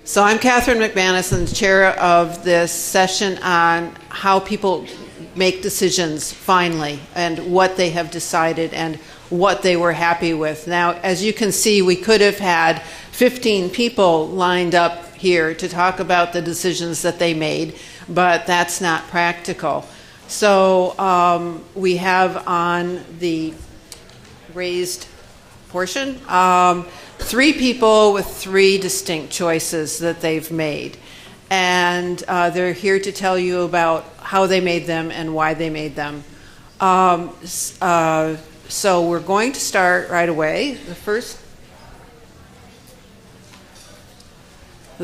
So I'm Katherine McManus, and the chair of this session on how people make decisions finally and what they have decided and what they were happy with. Now, as you can see, we could have had 15 people lined up here to talk about the decisions that they made, but that's not practical. So we have on the raised portion 3 people with 3 distinct choices that they've made. And they're here to tell you about how they made them and why they made them. So we're going to start right away. The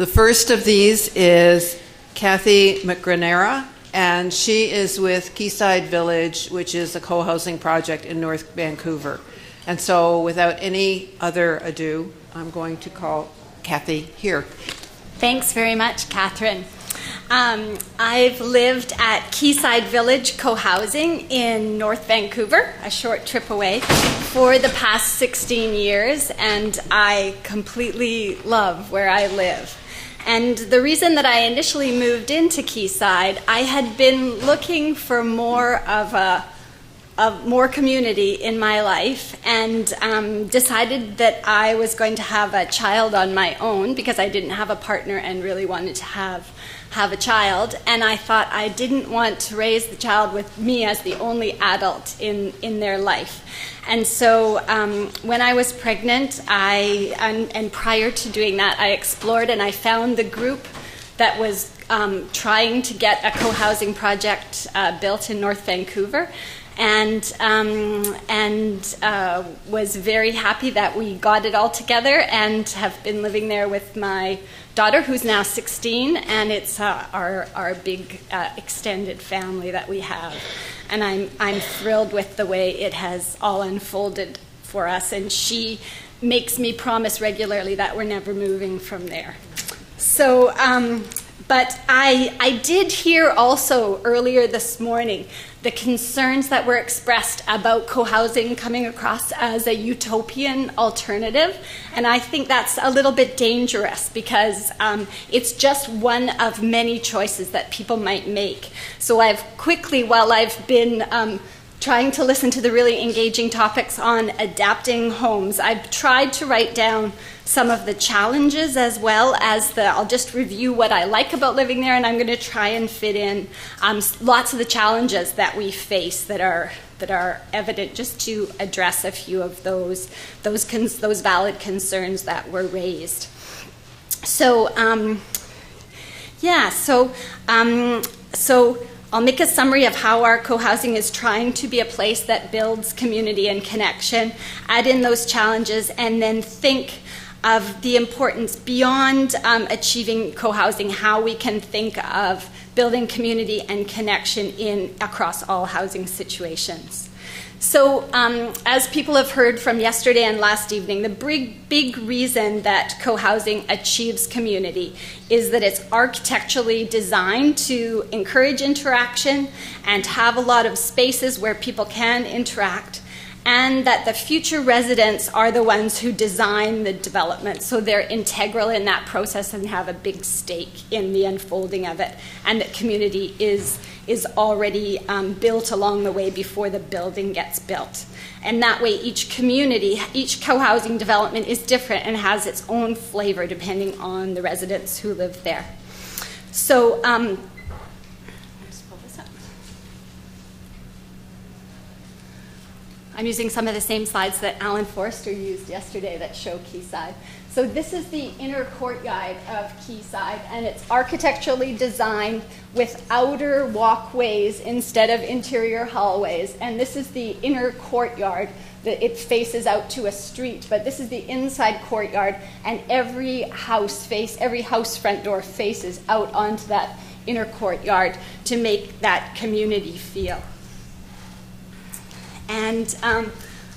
first of these is Kathy McGrenera, and she is with Quayside Village, which is a co-housing project in North Vancouver. And so without any other ado, I'm going to call Kathy here. Thanks very much, Katherine. I've lived at Quayside Village Co-housing in North Vancouver, a short trip away, for the past 16 years, and I completely love where I live. And the reason that I initially moved into Quayside, I had been looking for more community in my life, and decided that I was going to have a child on my own because I didn't have a partner and really wanted to have a child. And I thought I didn't want to raise the child with me as the only adult in their life. And so when I was pregnant, and prior to doing that, I explored and I found the group that was trying to get a co-housing project built in North Vancouver. And was very happy that we got it all together and have been living there with my daughter, who's now 16, and it's our big extended family that we have. And I'm thrilled with the way it has all unfolded for us, and she makes me promise regularly that we're never moving from there. So, but I did hear also earlier this morning the concerns that were expressed about co-housing coming across as a utopian alternative. And I think that's a little bit dangerous because it's just one of many choices that people might make. So I've quickly, while I've been trying to listen to the really engaging topics on adapting homes, I've tried to write down some of the challenges as well as I'll just review what I like about living there, and I'm going to try and fit in lots of the challenges that we face that are evident, just to address a few of those valid concerns that were raised. So so I'll make a summary of how our co-housing is trying to be a place that builds community and connection, add in those challenges, and then think of the importance beyond achieving co-housing, how we can think of building community and connection across all housing situations. So as people have heard from yesterday and last evening, the big reason that co-housing achieves community is that it's architecturally designed to encourage interaction and have a lot of spaces where people can interact, and that the future residents are the ones who design the development, so they're integral in that process and have a big stake in the unfolding of it, and that community is already built along the way before the building gets built. And that way each community, each co-housing development is different and has its own flavor depending on the residents who live there. So let's pull this up. I'm using some of the same slides that Alan Forster used yesterday that show Quayside. So this is the inner courtyard of Quayside, and it's architecturally designed with outer walkways instead of interior hallways. And this is the inner courtyard. It faces out to a street, but this is the inside courtyard, and every house front door faces out onto that inner courtyard to make that community feel. And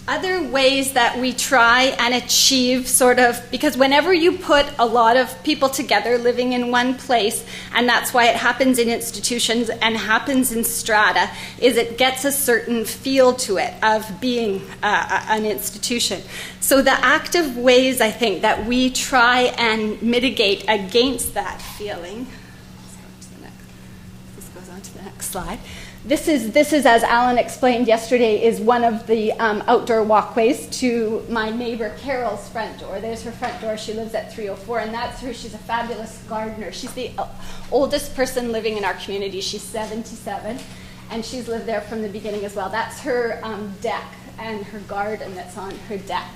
other ways that we try and achieve sort of, because whenever you put a lot of people together living in one place, and that's why it happens in institutions and happens in strata, is it gets a certain feel to it of being an institution. So the active ways, I think, that we try and mitigate against that feeling, this goes on to the next slide. This is, as Alan explained yesterday, is one of the outdoor walkways to my neighbor Carol's front door. There's her front door. She lives at 304, and that's her. She's a fabulous gardener. She's the oldest person living in our community. She's 77, and she's lived there from the beginning as well. That's her deck and her garden that's on her deck.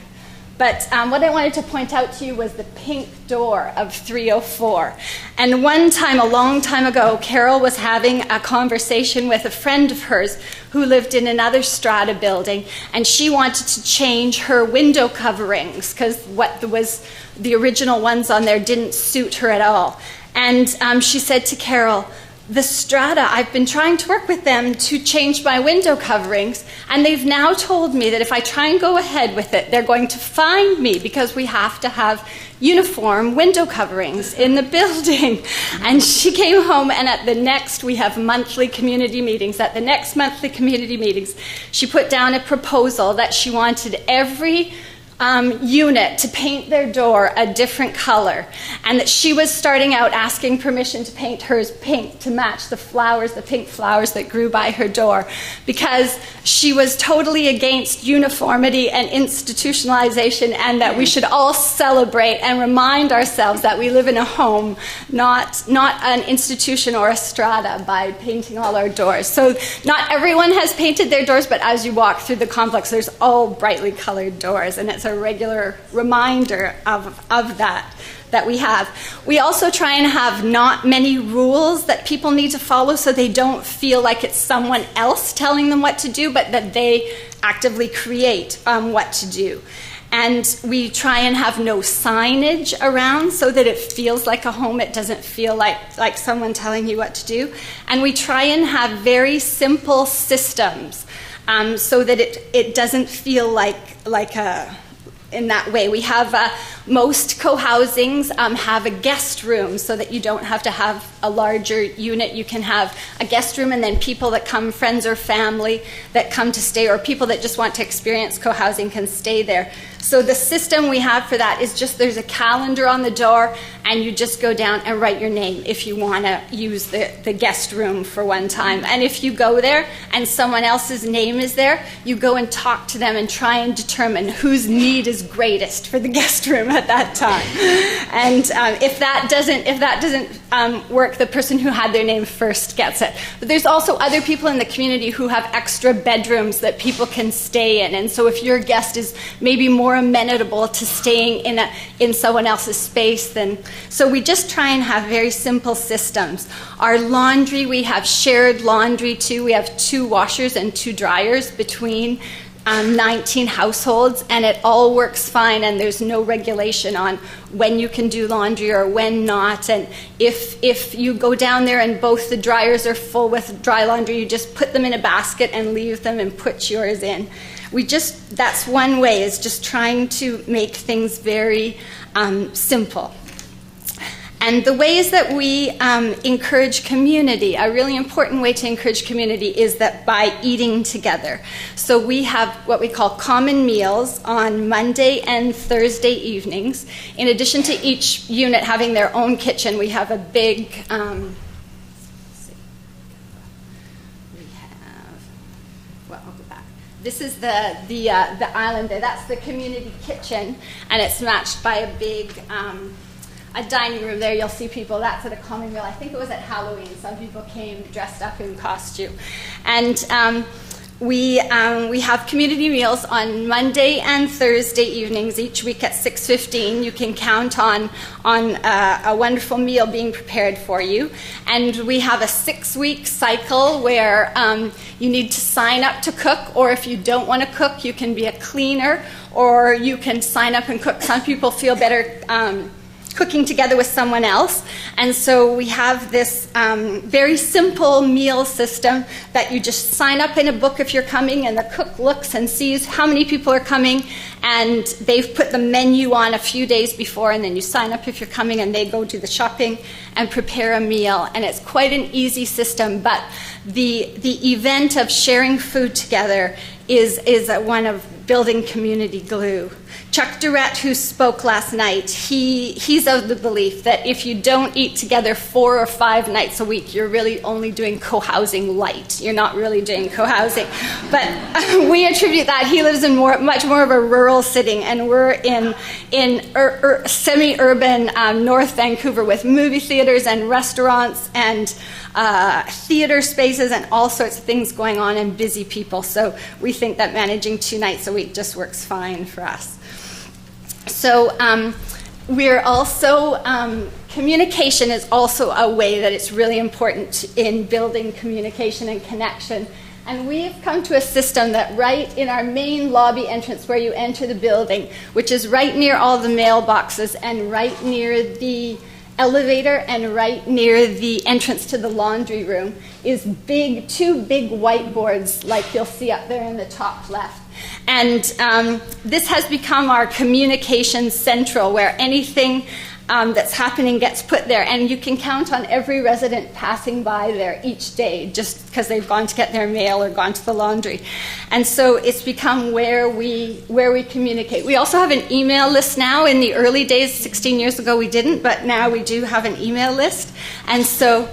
But what I wanted to point out to you was the pink door of 304. And one time, a long time ago, Carol was having a conversation with a friend of hers who lived in another strata building, and she wanted to change her window coverings because what was the original ones on there didn't suit her at all. And she said to Carol, the strata, I've been trying to work with them to change my window coverings, and they've now told me that if I try and go ahead with it, they're going to fine me because we have to have uniform window coverings in the building. And she came home, and at the next, we have monthly community meetings. At the next monthly community meetings, she put down a proposal that she wanted every unit to paint their door a different color, and that she was starting out asking permission to paint hers pink to match the flowers, the pink flowers that grew by her door, because she was totally against uniformity and institutionalization, and that we should all celebrate and remind ourselves that we live in a home, not an institution or a strata, by painting all our doors. So not everyone has painted their doors, but as you walk through the complex, there's all brightly colored doors, and it's a regular reminder of that we have. We also try and have not many rules that people need to follow, so they don't feel like it's someone else telling them what to do, but that they actively create what to do. And we try and have no signage around so that it feels like a home. It doesn't feel like someone telling you what to do. And we try and have very simple systems so that it doesn't feel like a... In that way, we have most co-housings have a guest room so that you don't have to have a larger unit. You can have a guest room, and then people that come, friends or family that come to stay, or people that just want to experience co-housing can stay there. So the system we have for that is just there's a calendar on the door, and you just go down and write your name if you want to use the guest room for one time. And if you go there and someone else's name is there, you go and talk to them and try and determine whose need is greatest for the guest room at that time. And if that doesn't work, the person who had their name first gets it. But there's also other people in the community who have extra bedrooms that people can stay in. And so if your guest is maybe more amenable to staying in someone else's space, then so we just try and have very simple systems. Our laundry, we have shared laundry too. We have 2 washers and 2 dryers between 19 households, and it all works fine, and there's no regulation on when you can do laundry or when not. And if you go down there and both the dryers are full with dry laundry, you just put them in a basket and leave them and put yours in. That's one way, is just trying to make things very simple. And the ways that we encourage community, a really important way to encourage community is that by eating together. So we have what we call common meals on Monday and Thursday evenings. In addition to each unit having their own kitchen, we have a big... This is the island there. That's the community kitchen, and it's matched by a big... a dining room there. You'll see people. That's at a common meal. I think it was at Halloween. Some people came dressed up in costume. And we have community meals on Monday and Thursday evenings each week at 6:15. You can count on a wonderful meal being prepared for you. And we have a 6-week cycle where you need to sign up to cook, or if you don't want to cook, you can be a cleaner, or you can sign up and cook. Some people feel better cooking together with someone else. And so we have this very simple meal system that you just sign up in a book if you're coming, and the cook looks and sees how many people are coming, and they've put the menu on a few days before, and then you sign up if you're coming, and they go do the shopping and prepare a meal. And it's quite an easy system, but the event of sharing food together is one of building community glue. Chuck Durrett, who spoke last night, he's of the belief that if you don't eat together 4 or 5 nights a week, you're really only doing co-housing light. You're not really doing co-housing. But we attribute that. He lives in much more of a rural setting, and we're in semi-urban North Vancouver with movie theaters and restaurants and theater spaces and all sorts of things going on, and busy people. So we think that managing 2 nights a week just works fine for us. So we're also, communication is also a way that it's really important in building communication and connection. And we've come to a system that right in our main lobby entrance where you enter the building, which is right near all the mailboxes and right near the elevator and right near the entrance to the laundry room, is 2 big whiteboards like you'll see up there in the top left. And this has become our communication central, where anything that's happening gets put there, and you can count on every resident passing by there each day just because they've gone to get their mail or gone to the laundry. And so it's become where we communicate. We also have an email list now. In the early days, 16 years ago, we didn't, but now we do have an email list. And so,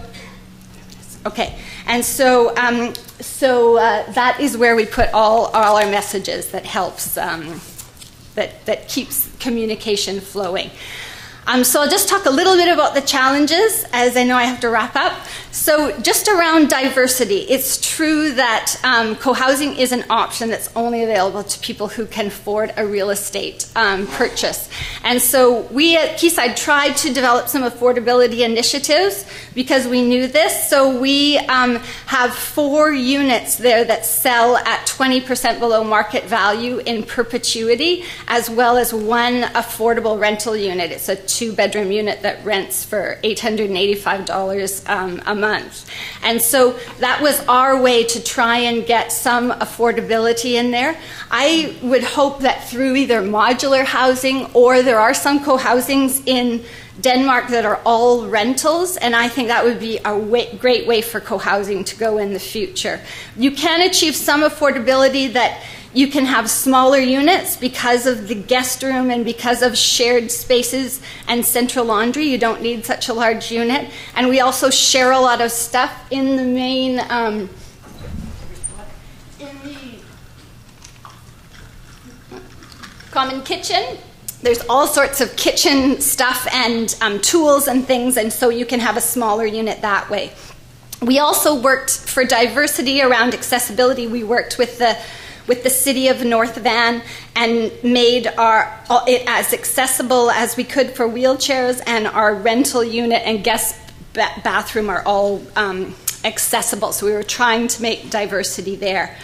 okay. And so, that is where we put all our messages that helps, that keeps communication flowing. So I'll just talk a little bit about the challenges, as I know I have to wrap up. So just around diversity, it's true that co-housing is an option that's only available to people who can afford a real estate purchase. And so we at Quayside tried to develop some affordability initiatives because we knew this. So we have 4 units there that sell at 20% below market value in perpetuity, as well as 1 affordable rental unit. It's a 2-bedroom unit that rents for $885 a month. And so that was our way to try and get some affordability in there. I would hope that through either modular housing, or there are some co-housings in Denmark that are all rentals, and I think that would be a great way for co-housing to go in the future. You can achieve some affordability that you can have smaller units because of the guest room and because of shared spaces and central laundry. You don't need such a large unit. And we also share a lot of stuff in the main, in the common kitchen. There's all sorts of kitchen stuff and tools and things, and so you can have a smaller unit that way. We also worked for diversity around accessibility. We worked with the city of North Van and made it as accessible as we could for wheelchairs, and our rental unit and guest bathroom are all accessible. So we were trying to make diversity there.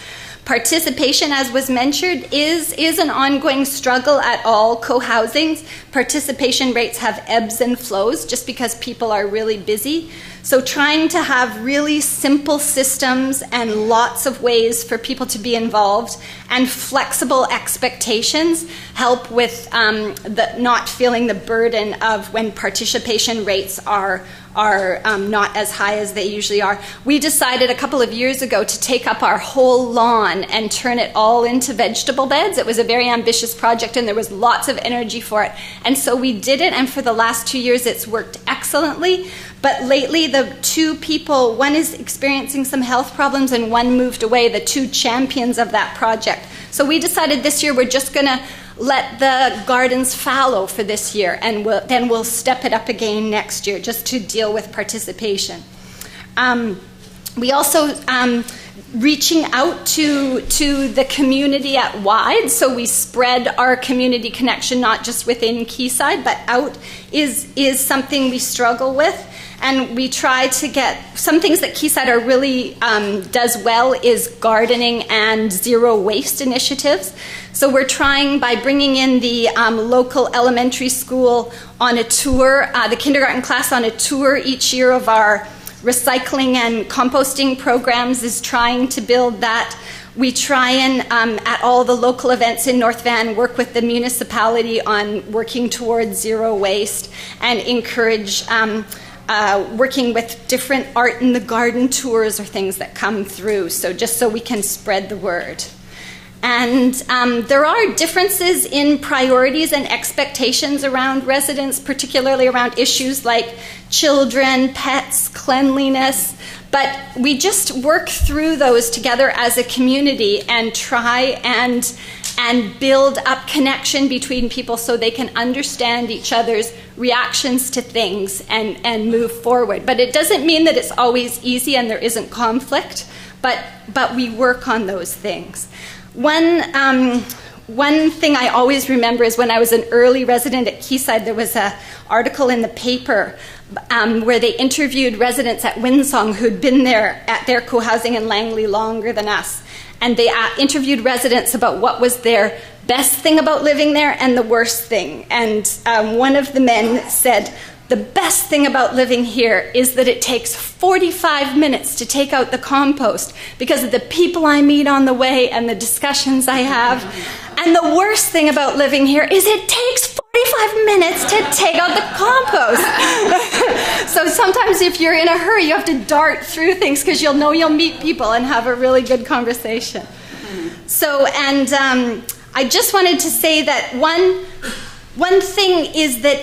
Participation, as was mentioned, is an ongoing struggle at all co-housings. Participation rates have ebbs and flows just because people are really busy. So trying to have really simple systems and lots of ways for people to be involved and flexible expectations help with not feeling the burden of when participation rates are not as high as they usually are. We decided a couple of years ago to take up our whole lawn and turn it all into vegetable beds. It was a very ambitious project and there was lots of energy for it. And so we did it, and for the last 2 years it's worked excellently. But lately the 2 people, one is experiencing some health problems and one moved away, the 2 champions of that project. So we decided this year we're just going to let the gardens fallow for this year, and then we'll step it up again next year just to deal with participation. We also reaching out to the community at wide, so we spread our community connection not just within Quayside, but out is something we struggle with. And we try to get some things that Quayside are really does well is gardening and zero waste initiatives. So we're trying by bringing in the local elementary school on a tour, the kindergarten class on a tour each year of our recycling and composting programs, is trying to build that. We try and, at all the local events in North Van, work with the municipality on working towards zero waste and encourage working with different art in the garden tours or things that come through, so just so we can spread the word. And there are differences in priorities and expectations around residents, particularly around issues like children, pets, cleanliness, but we just work through those together as a community and try and build up connection between people so they can understand each other's reactions to things and move forward. But it doesn't mean that it's always easy and there isn't conflict, but we work on those things. One thing I always remember is when I was an early resident at Quayside, there was an article in the paper where they interviewed residents at Winsong who'd been there at their cohousing in Langley longer than us. And they interviewed residents about what was their best thing about living there and the worst thing. And one of the men said, "The best thing about living here is that it takes 45 minutes to take out the compost because of the people I meet on the way and the discussions I have. And the worst thing about living here is it takes 45 minutes to take out the compost." So sometimes if you're in a hurry, you have to dart through things because you'll know you'll meet people and have a really good conversation. So, and I just wanted to say that one thing is that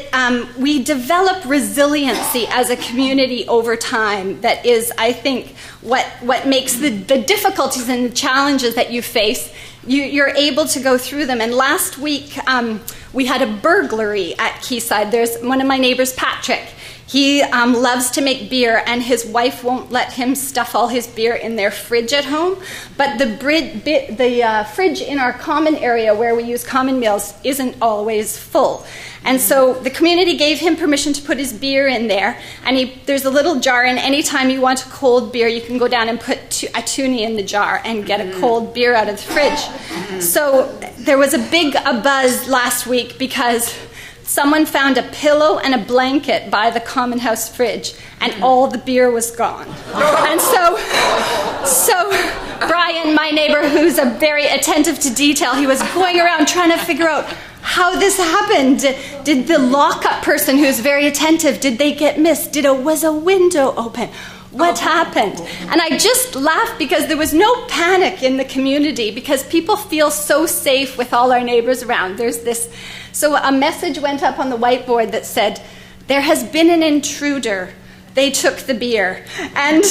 we develop resiliency as a community over time. That is, I think, what makes the difficulties and the challenges that you face, you're able to go through them. And last week, we had a burglary at Quayside. There's one of my neighbors, Patrick. He loves to make beer, and his wife won't let him stuff all his beer in their fridge at home. But the fridge in our common area where we use common meals isn't always full. And so the community gave him permission to put his beer in there. And there's a little jar, and anytime you want a cold beer, you can go down and put a toonie in the jar and get a cold beer out of the fridge. So there was a buzz last week because someone found a pillow and a blanket by the common house fridge, and all the beer was gone. And so Brian, my neighbor, who's very attentive to detail, he was going around trying to figure out how this happened. Did the lockup person, who's very attentive, did they get missed? Was a window open? What happened? And I just laughed because there was no panic in the community because people feel so safe with all our neighbors around. So a message went up on the whiteboard that said, "There has been an intruder. They took the beer." And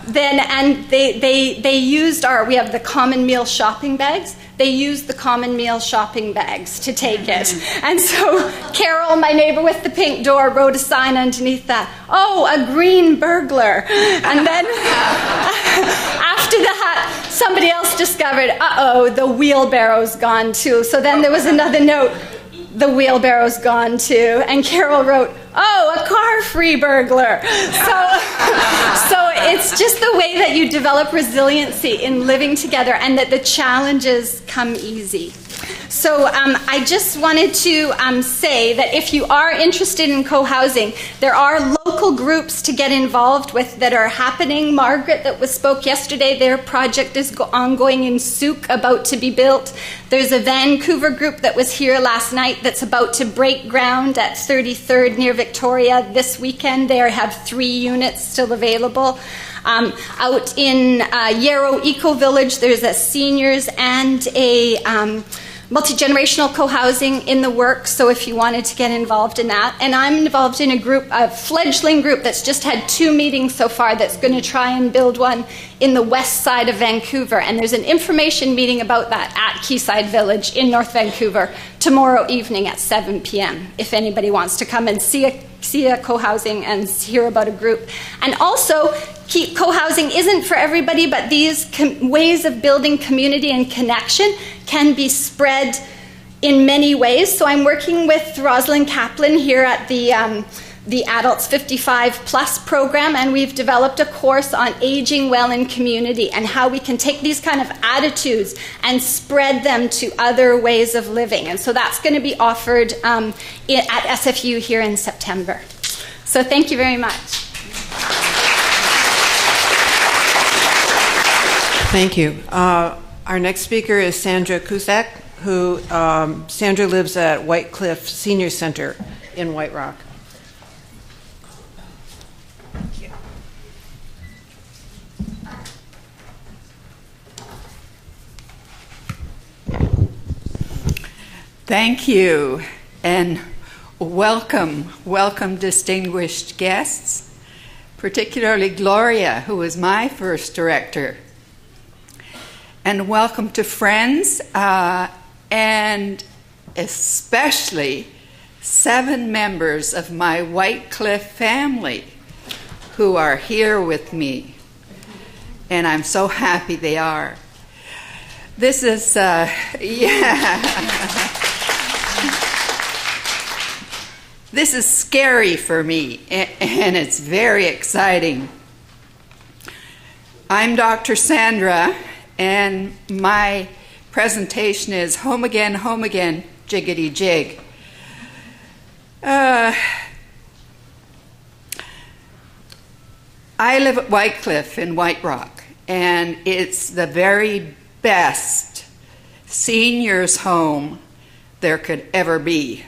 they used we have the common meal shopping bags. They used the common meal shopping bags to take it. And so Carol, my neighbor with the pink door, wrote a sign underneath that, "Oh, a green burglar." And then after that, somebody else discovered, "Uh-oh, the wheelbarrow's gone too." So then there was another note, "The wheelbarrow's gone too." And Carol wrote, "Oh, a car-free burglar." So it's just the way that you develop resiliency in living together and that the challenges come easy. So I just wanted to say that if you are interested in co-housing, there are local groups to get involved with that are happening. Margaret, that spoke yesterday, their project is ongoing in Souk, about to be built. There's a Vancouver group that was here last night that's about to break ground at 33rd near Victoria this weekend. They have 3 units still available. Out in Yarrow Eco Village, there's a seniors and a multi-generational co-housing in the works, so if you wanted to get involved in that. And I'm involved in a fledgling group that's just had 2 meetings so far that's going to try and build one in the west side of Vancouver. And there's an information meeting about that at Quayside Village in North Vancouver tomorrow evening at 7 p.m. if anybody wants to come and see a co-housing and hear about a group. And also, co-housing isn't for everybody, but these ways of building community and connection can be spread in many ways. So I'm working with Rosalind Kaplan here at the Adults 55 Plus program, and we've developed a course on aging well in community and how we can take these kind of attitudes and spread them to other ways of living. And so that's going to be offered at SFU here in September. So thank you very much. Thank you. Our next speaker is Sandra Cusack, who Sandra lives at Whitecliff Senior Center in White Rock. Thank you, and welcome distinguished guests, particularly Gloria, who was my first director. And welcome to friends, and especially 7 members of my Whitecliff family who are here with me. And I'm so happy they are. This is, This is scary for me, and it's very exciting. I'm Dr. Sandra, and my presentation is Home Again, Jiggity Jig. I live at Whitecliff in White Rock, and it's the very best seniors' home there could ever be.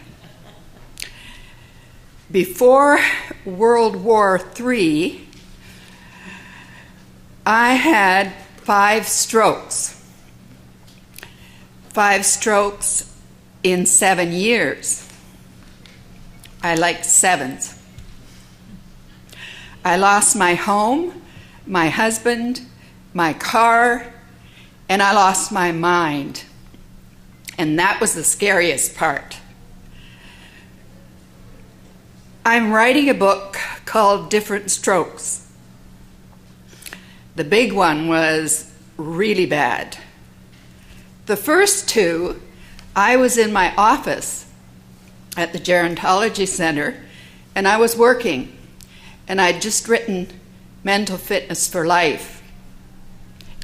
Before World War III, I had 5 strokes. 5 strokes in 7 years. I like 7s. I lost my home, my husband, my car, and I lost my mind. And that was the scariest part. I'm writing a book called Different Strokes. The big one was really bad. The first 2, I was in my office at the Gerontology Center, and I was working, and I'd just written Mental Fitness for Life,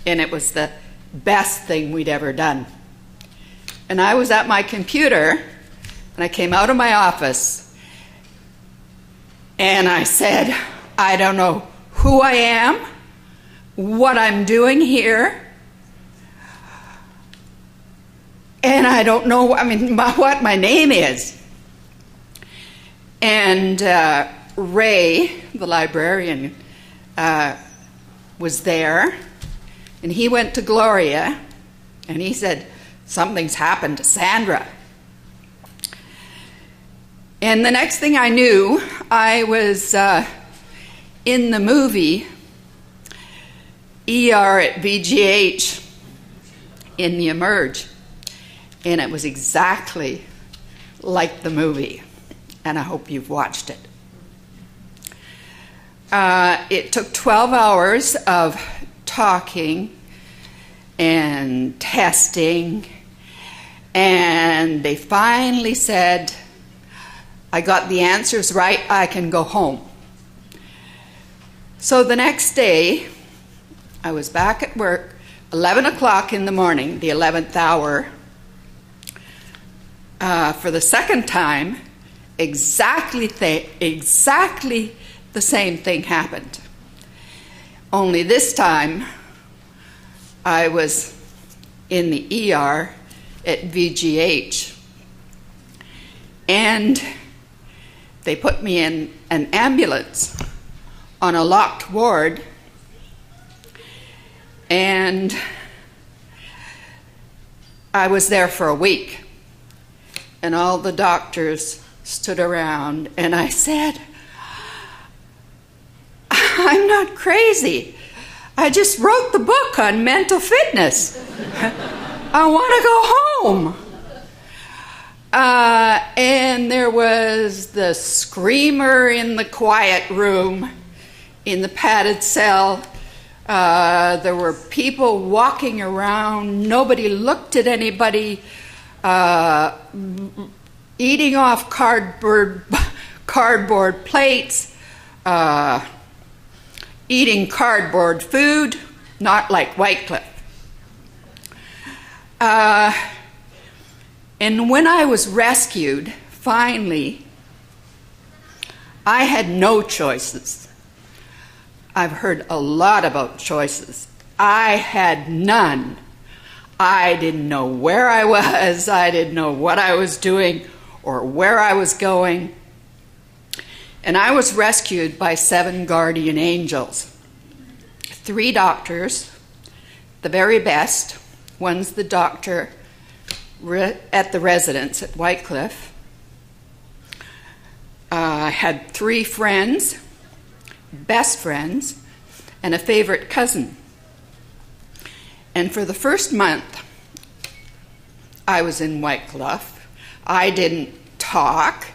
and it was the best thing we'd ever done. And I was at my computer, and I came out of my office, and I said, I don't know who I am, what I'm doing here, and I don't know what my name is. And Ray, the librarian, was there, and he went to Gloria, and he said, something's happened to Sandra. And the next thing I knew, I was in the movie ER at VGH in the Emerge. And it was exactly like the movie. And I hope you've watched it. It took 12 hours of talking and testing. And they finally said, I got the answers right, I can go home. So the next day, I was back at work, 11 o'clock in the morning, the 11th hour. For the second time, exactly the same thing happened. Only this time, I was in the ER at VGH. And they put me in an ambulance on a locked ward, and I was there for a week. And all the doctors stood around, and I said, I'm not crazy. I just wrote the book on mental fitness. I want to go home. And there was the screamer in the quiet room, in the padded cell. There were people walking around. Nobody looked at anybody. Eating off cardboard plates. Eating cardboard food, not like Whitecliff. And when I was rescued, finally, I had no choices. I've heard a lot about choices. I had none. I didn't know where I was. I didn't know what I was doing or where I was going. And I was rescued by 7 guardian angels. 3 doctors, the very best. One's the doctor at the residence at Whitecliff. I had 3 friends, best friends, and a favorite cousin. And for the first month I was in Whitecliff, I didn't talk.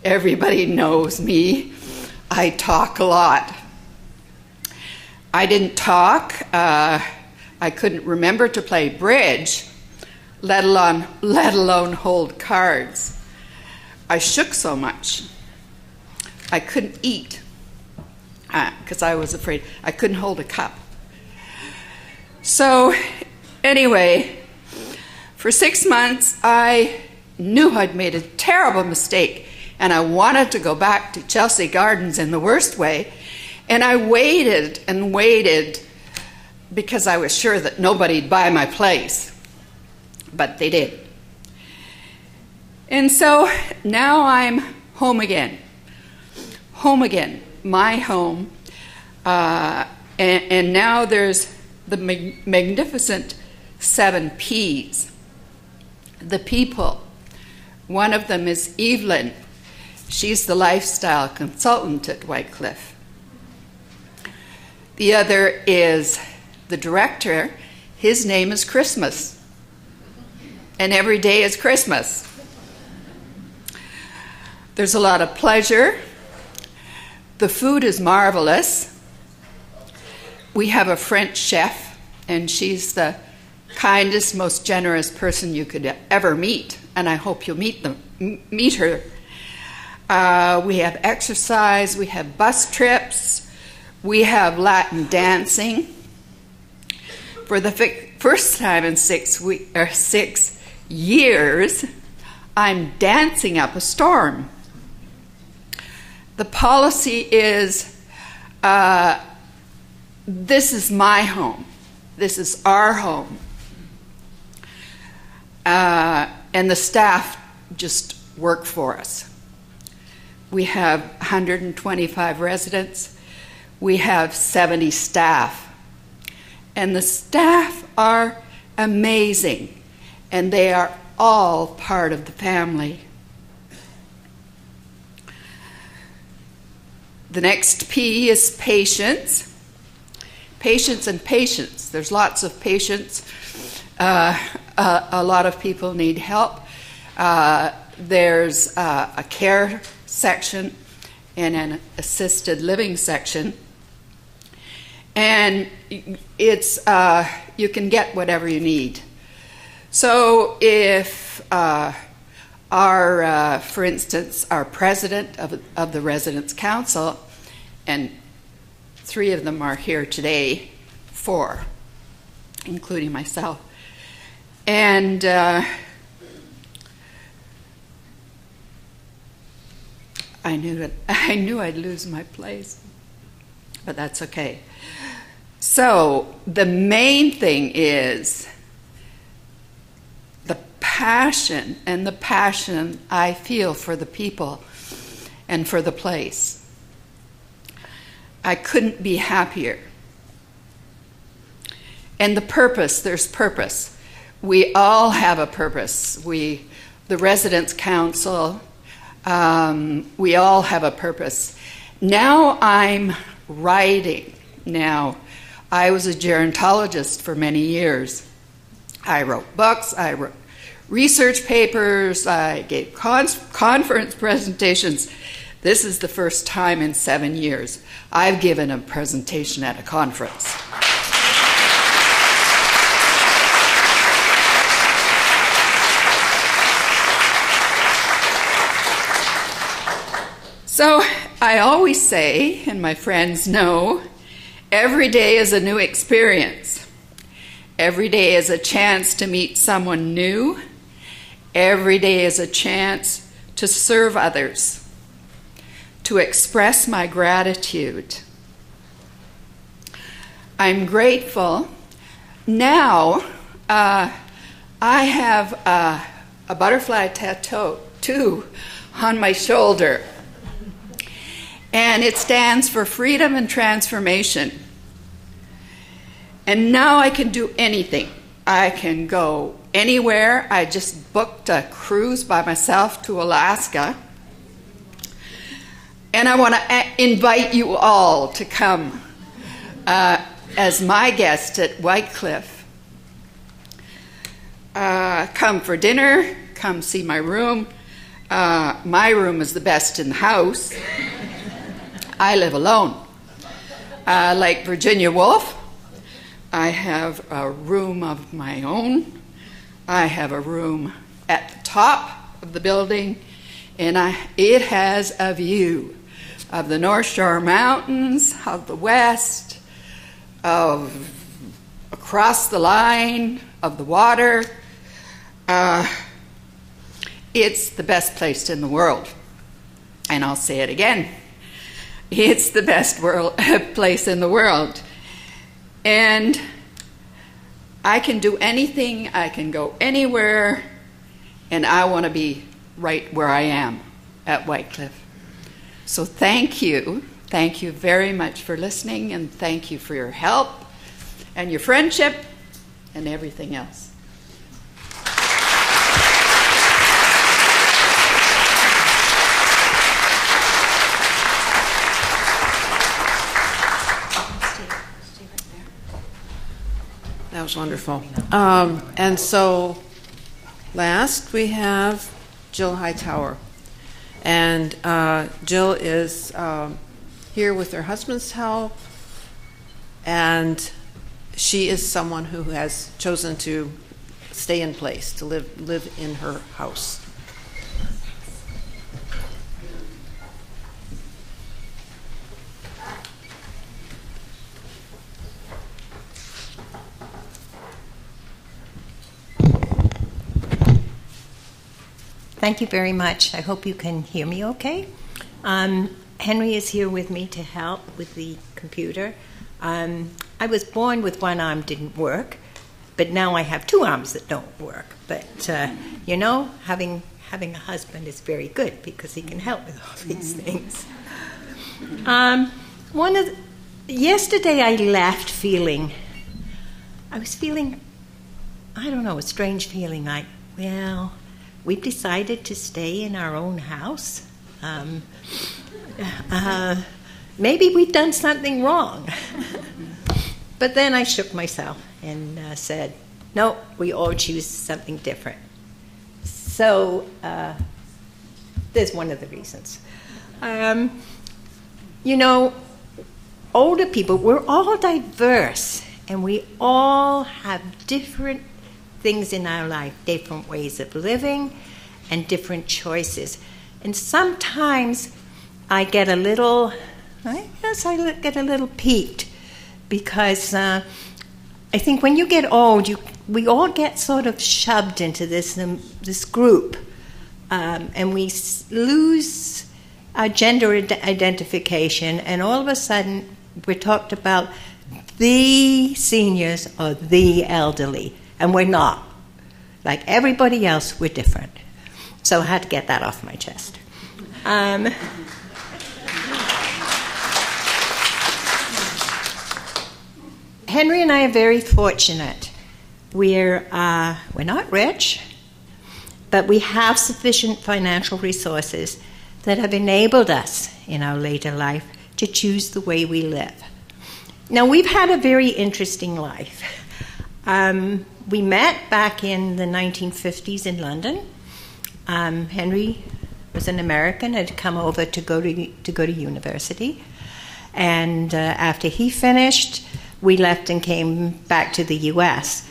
Everybody knows me. I talk a lot. I didn't talk. I couldn't remember to play bridge, let alone hold cards. I shook so much. I couldn't eat because I was afraid. I couldn't hold a cup. So anyway, for 6 months, I knew I'd made a terrible mistake, and I wanted to go back to Chelsea Gardens in the worst way. And I waited and waited because I was sure that nobody'd buy my place. But they did. And so now I'm home again. Home again, my home. And now there's the magnificent 7 Ps. The people. One of them is Evelyn. She's the lifestyle consultant at Whitecliff. The other is the director. His name is Christmas. And every day is Christmas. There's a lot of pleasure. The food is marvelous. We have a French chef, and she's the kindest, most generous person you could ever meet, and I hope you'll meet her. We have exercise, we have bus trips, we have Latin dancing. For the first time in 6 years, I'm dancing up a storm. The policy is, this is my home. This is our home. And the staff just work for us. We have 125 residents. We have 70 staff. And the staff are amazing. And they are all part of the family. The next P is patience. Patience and patience. There's lots of patience. A lot of people need help. There's a care section and an assisted living section. And it's you can get whatever you need. So if for instance, our president of the Residents' Council, and 3 of them are here today, 4, including myself, and I knew I'd lose my place, but that's okay. So the main thing is the passion I feel for the people and for the place. I couldn't be happier. And the purpose, there's purpose. We all have a purpose. The Residents' Council, we all have a purpose. Now I'm writing. Now I was a gerontologist for many years. I wrote books, I wrote research papers, I gave conference presentations. This is the first time in 7 years I've given a presentation at a conference. So I always say, and my friends know, every day is a new experience. Every day is a chance to meet someone new. Every day is a chance to serve others, to express my gratitude. I'm grateful. Now, I have a butterfly tattoo on my shoulder, and it stands for freedom and transformation. And now I can do anything. I can go anywhere. I just booked a cruise by myself to Alaska. And I want to invite you all to come as my guest at Whitecliff. Come for dinner. Come see my room. My room is the best in the house. I live alone. Like Virginia Woolf, I have a room of my own. I have a room at the top of the building, and it has a view of the North Shore Mountains, of the west, of across the line, of the water. It's the best place in the world. And I'll say it again. It's the best place in the world. And I can do anything, I can go anywhere, and I want to be right where I am at Whitecliff. So thank you very much for listening, and thank you for your help and your friendship and everything else. That was wonderful. And so last we have Jill Hightower. And Jill is here with her husband's help. And she is someone who has chosen to stay in place, to live in her house. Thank you very much. I hope you can hear me okay. Henry is here with me to help with the computer. I was born with one arm didn't work, but now I have two arms that don't work. But, having a husband is very good because he can help with all these things. Yesterday I left feeling, a strange feeling like, well, we've decided to stay in our own house. Maybe we've done something wrong. But then I shook myself and said, no, we all choose something different. So there's one of the reasons. Older people, we're all diverse, and we all have different things in our life, different ways of living, and different choices. And sometimes I get a little peaked because I think when you get old, we all get sort of shoved into this group, and we lose our gender identification, and all of a sudden we're talked about the seniors or the elderly. And we're not. Like everybody else, we're different. So I had to get that off my chest. Henry and I are very fortunate. We're not rich, but we have sufficient financial resources that have enabled us in our later life to choose the way we live. Now, we've had a very interesting life. We met back in the 1950s in London. Henry was an American, had come over to go to university. And after he finished, we left and came back to the U.S.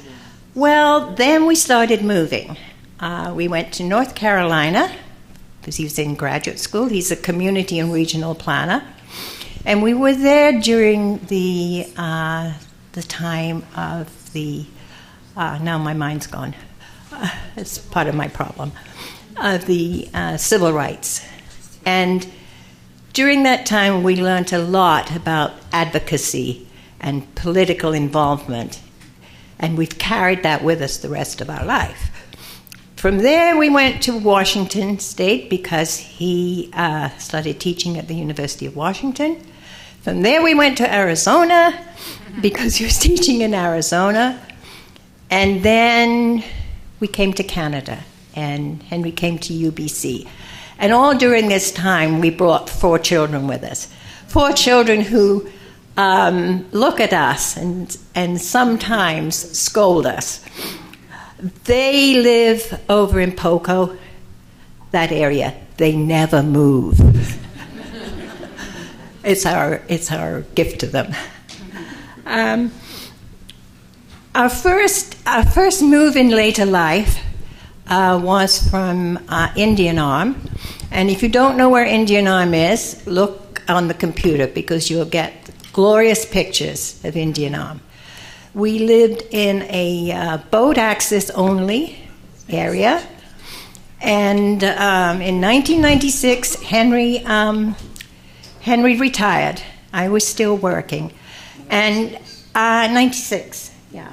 Well, then we started moving. We went to North Carolina, because he was in graduate school. He's a community and regional planner. And we were there during the time of the, now my mind's gone. It's part of my problem, of the civil rights. And during that time, we learned a lot about advocacy and political involvement, and we've carried that with us the rest of our life. From there, we went to Washington State because he started teaching at the University of Washington. From there, we went to Arizona because he was teaching in Arizona. And then we came to Canada, and Henry came to UBC. And all during this time, we brought 4 children with us. 4 children who look at us and sometimes scold us. They live over in Poco, that area. They never move. It's our gift to them. Our first move in later life was from Indian Arm. And if you don't know where Indian Arm is, look on the computer because you'll get glorious pictures of Indian Arm. We lived in a boat access only area. And in 1996, Henry retired. I was still working. And 96, yeah.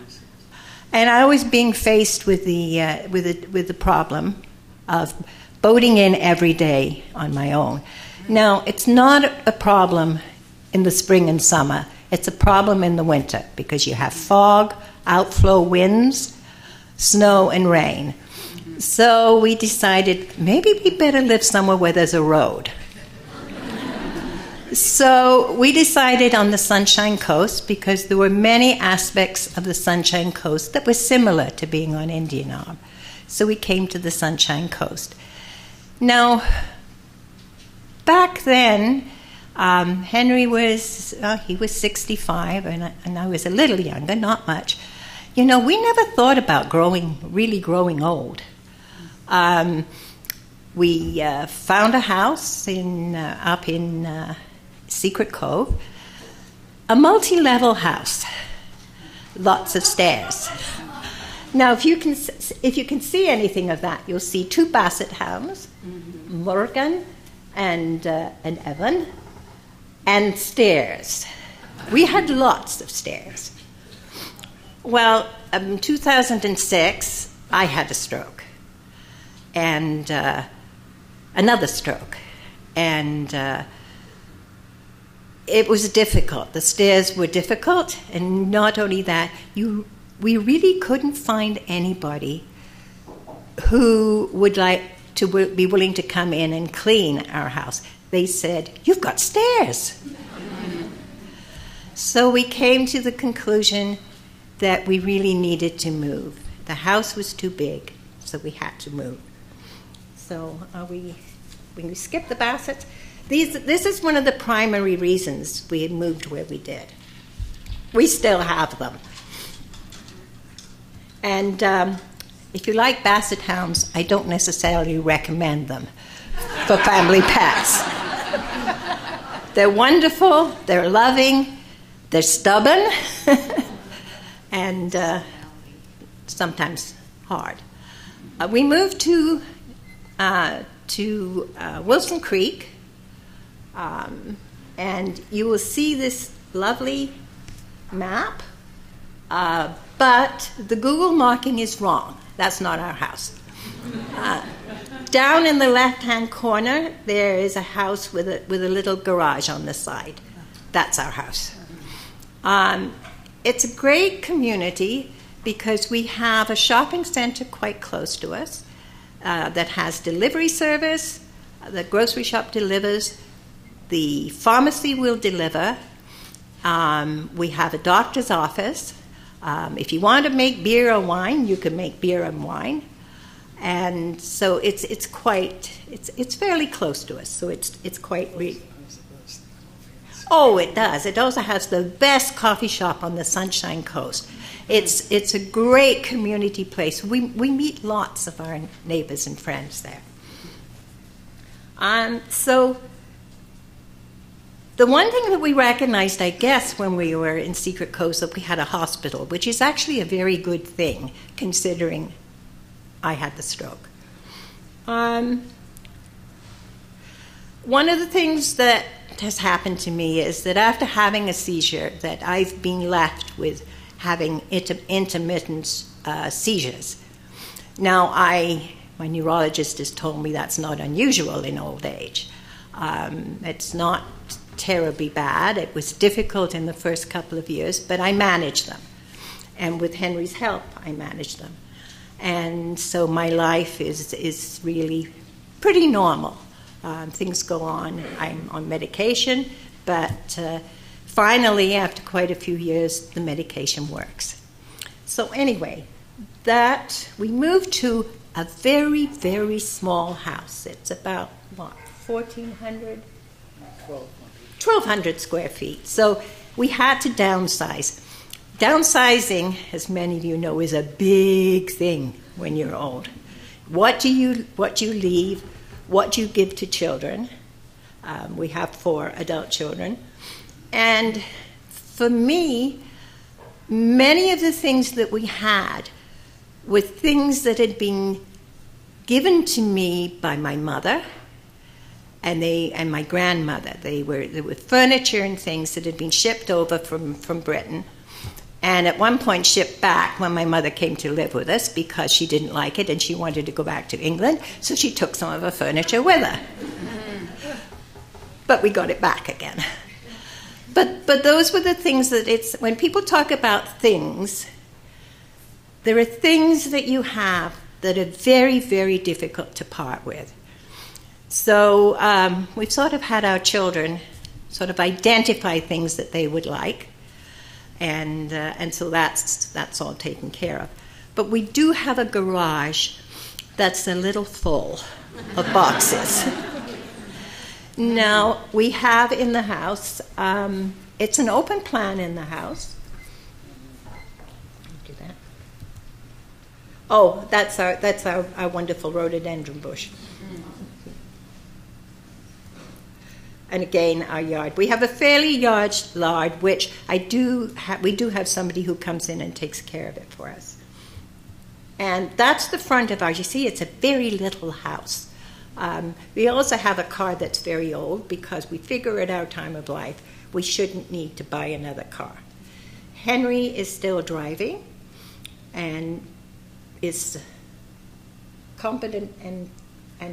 And I was being faced with the problem of boating in every day on my own. Now, it's not a problem in the spring and summer. It's a problem in the winter because you have fog, outflow winds, snow, and rain. So we decided maybe we better live somewhere where there's a road. So we decided on the Sunshine Coast because there were many aspects of the Sunshine Coast that were similar to being on Indian Arm. So we came to the Sunshine Coast. Now, back then, Henry was, he was 65, and I was a little younger, not much. You know, we never thought about really growing old. We found a house up in Secret Cove, a multi-level house, lots of stairs. Now, if you can see anything of that, you'll see 2 Basset hounds, Morgan and Evan, and stairs. We had lots of stairs. Well, in 2006, I had a stroke, and another stroke, and it was difficult. The stairs were difficult, and not only that, we really couldn't find anybody who would like to be willing to come in and clean our house. They said, "You've got stairs." So we came to the conclusion that we really needed to move. The house was too big, so we had to move. So when we skipped the Bassets, this is one of the primary reasons we had moved where we did. We still have them. And if you like Basset hounds, I don't necessarily recommend them for family pets. They're wonderful, they're loving, they're stubborn, and sometimes hard. We moved to Wilson Creek, and you will see this lovely map, but the Google marking is wrong. That's not our house. Down in the left-hand corner, there is a house with a little garage on the side. That's our house. It's a great community because we have a shopping center quite close to us that has delivery service. The grocery shop delivers. The pharmacy will deliver. We have a doctor's office. If you want to make beer or wine, you can make beer and wine. And so it's fairly close to us. So it's quite. Oh, it does. It also has the best coffee shop on the Sunshine Coast. It's a great community place. We meet lots of our neighbors and friends there. So the one thing that we recognized, I guess, when we were in Secret Coast, that we had a hospital, which is actually a very good thing, considering I had the stroke. One of the things that has happened to me is that after having a seizure, that I've been left with having intermittent seizures. Now, my neurologist has told me that's not unusual in old age. It's not terribly bad. It was difficult in the first couple of years, but I managed them. And with Henry's help, I managed them. And so my life is really pretty normal. Things go on. I'm on medication, but finally, after quite a few years, the medication works. So anyway, we moved to a very, very small house. It's about, 1,400? 1,200 square feet. So we had to downsize. Downsizing, as many of you know, is a big thing when you're old. What do you leave? What do you give to children? We have 4 adult children. And for me, many of the things that we had were things that had been given to me by my mother and my grandmother. They were furniture and things that had been shipped over from Britain, and at one point shipped back when my mother came to live with us because she didn't like it and she wanted to go back to England, so she took some of her furniture with her. But we got it back again. But those were the things that when people talk about things, there are things that you have that are very, very difficult to part with. So we've sort of had our children sort of identify things that they would like, and so that's all taken care of. But we do have a garage that's a little full of boxes. Now, we have in the house, it's an open plan in the house. Do that. Oh, that's our wonderful rhododendron bush. And again, our yard. We have a fairly large yard, which we do have somebody who comes in and takes care of it for us. And that's the front of ours. You see, it's a very little house. We also have a car that's very old because we figure at our time of life we shouldn't need to buy another car. Henry is still driving and is competent and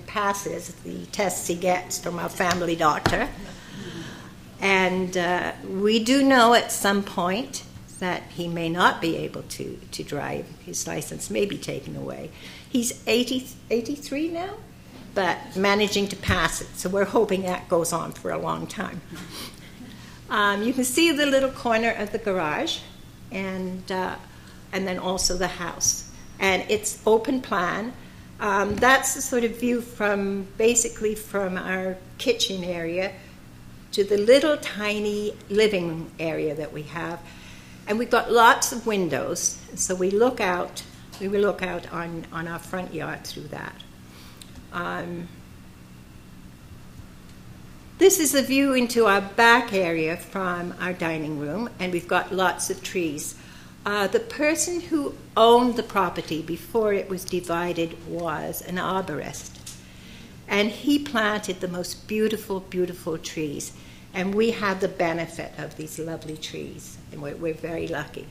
passes the tests he gets from our family doctor. And we do know at some point that he may not be able to drive. His license may be taken away. He's 83 now, but managing to pass it. So we're hoping that goes on for a long time. You can see the little corner of the garage and then also the house. And it's open plan. That's the sort of view basically from our kitchen area to the little tiny living area that we have. And we've got lots of windows, so we will look out on our front yard through that. This is a view into our back area from our dining room, and we've got lots of trees. The person who owned the property before it was divided was an arborist. And he planted the most beautiful, beautiful trees. And we have the benefit of these lovely trees, and we're very lucky.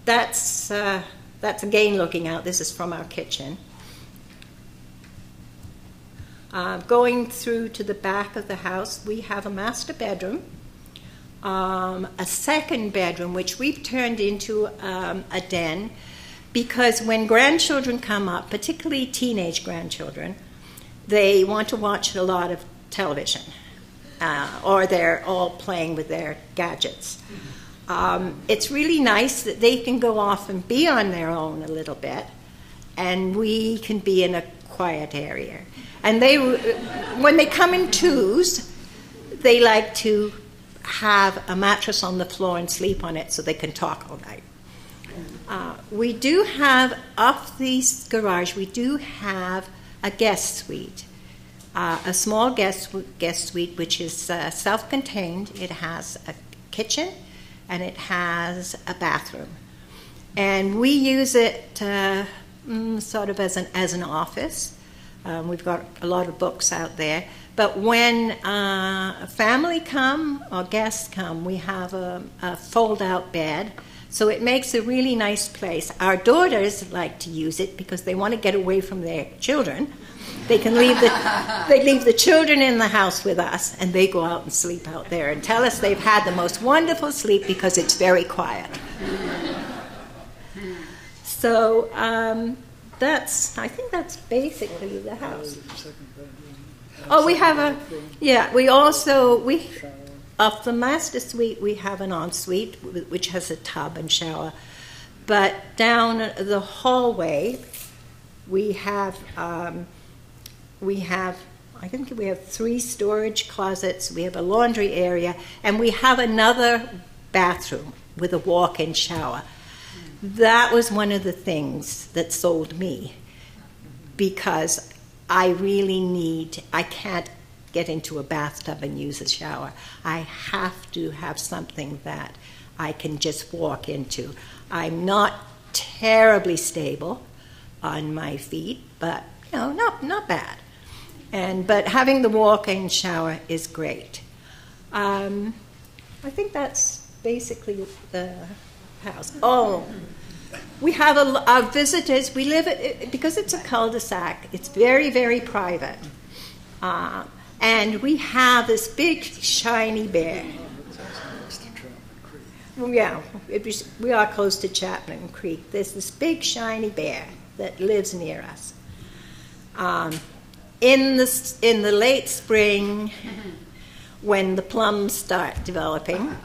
That's again looking out. This is from our kitchen. Going through to the back of the house, we have a master bedroom. A second bedroom, which we've turned into a den, because when grandchildren come up, particularly teenage grandchildren, they want to watch a lot of television. or they're all playing with their gadgets. It's really nice that they can go off and be on their own a little bit, and we can be in a quiet area. And when they come in twos, they like to have a mattress on the floor and sleep on it so they can talk all night. We do have, off the garage, we do have a guest suite, a small guest suite which is self-contained. It has a kitchen and it has a bathroom. And we use it sort of as an office. We've got a lot of books out there. But when a family come or guests come, we have a fold-out bed. So it makes a really nice place. Our daughters like to use it because they want to get away from their children. They can leave the children in the house with us, and they go out and sleep out there and tell us they've had the most wonderful sleep because it's very quiet. So I think that's basically the house. Oh, we have off the master suite, we have an ensuite, which has a tub and shower. But down the hallway, we have 3 storage closets, we have a laundry area, and we have another bathroom with a walk-in shower. That was one of the things that sold me, because I can't get into a bathtub and use a shower. I have to have something that I can just walk into. I'm not terribly stable on my feet, but not bad. But having the walk-in shower is great. I think that's basically the house. Oh, we have our visitors. We live because it's a cul-de-sac. It's very, very private. And we have this big, shiny bear. Yeah, we are close to Chapman Creek. There's this big, shiny bear that lives near us. In the late spring, when the plums start developing,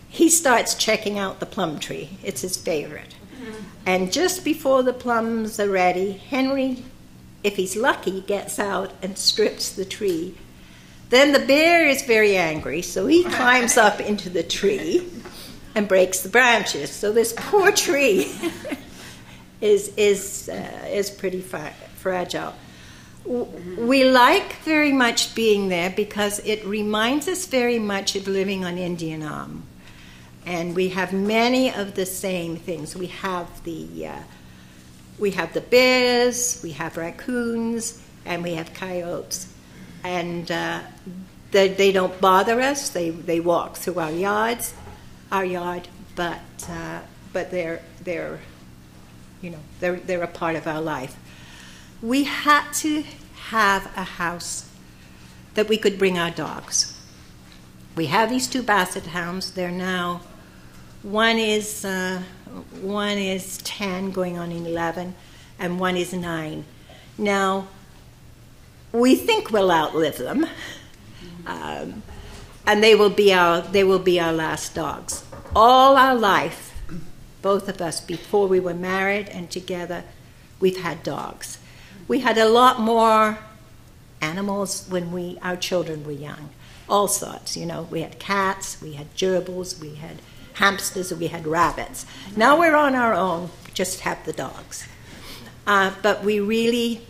he starts checking out the plum tree. It's his favorite. And just before the plums are ready, Henry, if he's lucky, gets out and strips the tree. Then the bear is very angry, so he climbs up into the tree and breaks the branches. So this poor tree is pretty fragile. We like very much being there because it reminds us very much of living on Indian Arm. And we have many of the same things. We have the bears, we have raccoons, and we have coyotes. And they don't bother us. They walk through our yard, but they're a part of our life. We had to have a house that we could bring our dogs. We have these 2 basset hounds. They're now one is 10 going on in 11, and one is 9. Now, we think we'll outlive them, and they will be our last dogs. All our life, both of us, before we were married and together, we've had dogs. We had a lot more animals when our children were young, all sorts. We had cats, we had gerbils, we had hamsters, and we had rabbits. Now we're on our own, just have the dogs. But we really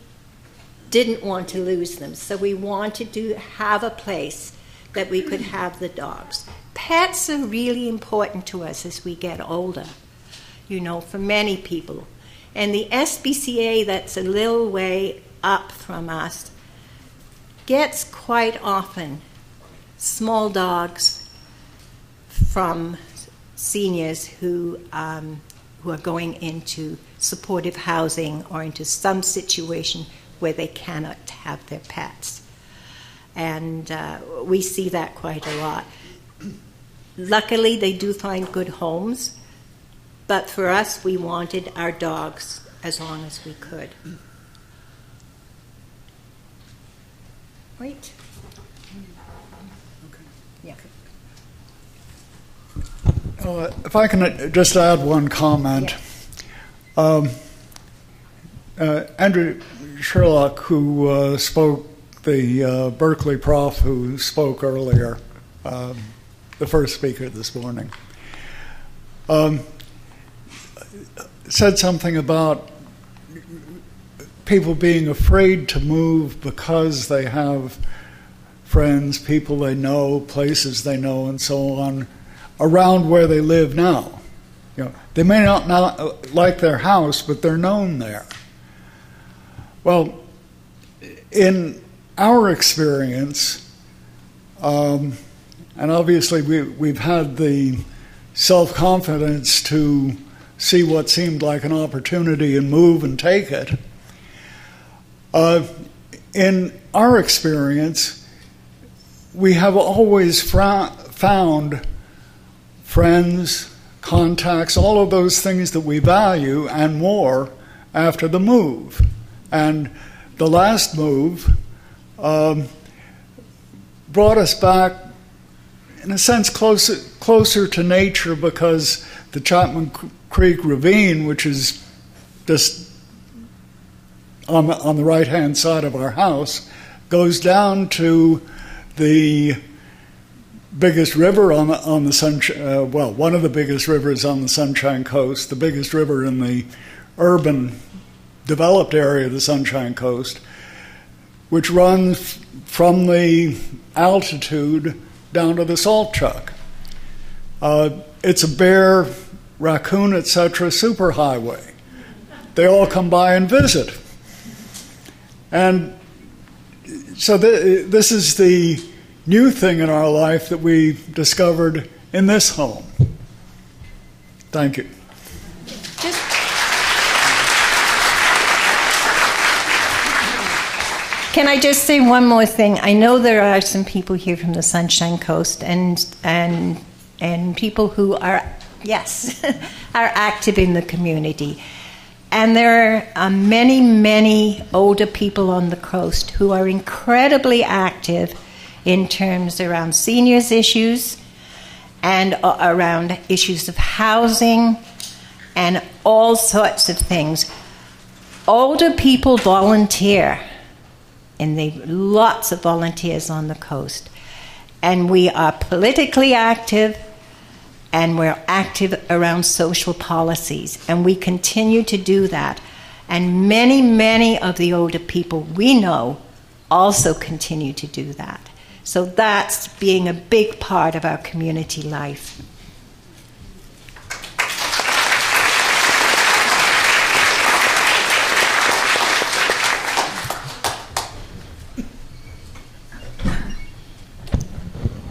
didn't want to lose them, so we wanted to have a place that we could have the dogs. Pets are really important to us as we get older, for many people. And the SPCA, that's a little way up from us, gets quite often small dogs from seniors who are going into supportive housing or into some situation where they cannot have their pets. And we see that quite a lot. Luckily, they do find good homes, but for us, we wanted our dogs as long as we could. Yeah. If I can just add one comment. Yes. Andrew Sherlock, who spoke, the Berkeley prof who spoke earlier, the first speaker this morning, said something about people being afraid to move because they have friends, people they know, places they know, and so on, around where they live now. You know, they may not like their house, but they're known there. Well, in our experience, and obviously we've had the self-confidence to see what seemed like an opportunity and move and take it. In our experience, we have always found friends, contacts, all of those things that we value and more after the move. And the last move brought us back, in a sense, closer to nature, because the Chapman Creek Ravine, which is just on the right-hand side of our house, goes down to the biggest river on the Sunshine, one of the biggest rivers on the Sunshine Coast, the biggest river in the urban developed area of the Sunshine Coast, which runs from the altitude down to the salt chuck. It's a bear, raccoon, etc. superhighway. They all come by and visit. And so this is the new thing in our life that we discovered in this home. Thank you. Can I just say one more thing? I know there are some people here from the Sunshine Coast and people who are, yes, are active in the community. And there are many, many older people on the coast who are incredibly active in terms around seniors issues and around issues of housing and all sorts of things. Older people volunteer, and there are lots of volunteers on the coast. And we are politically active, and we're active around social policies, and we continue to do that. And many, many of the older people we know also continue to do that. So that's being a big part of our community life.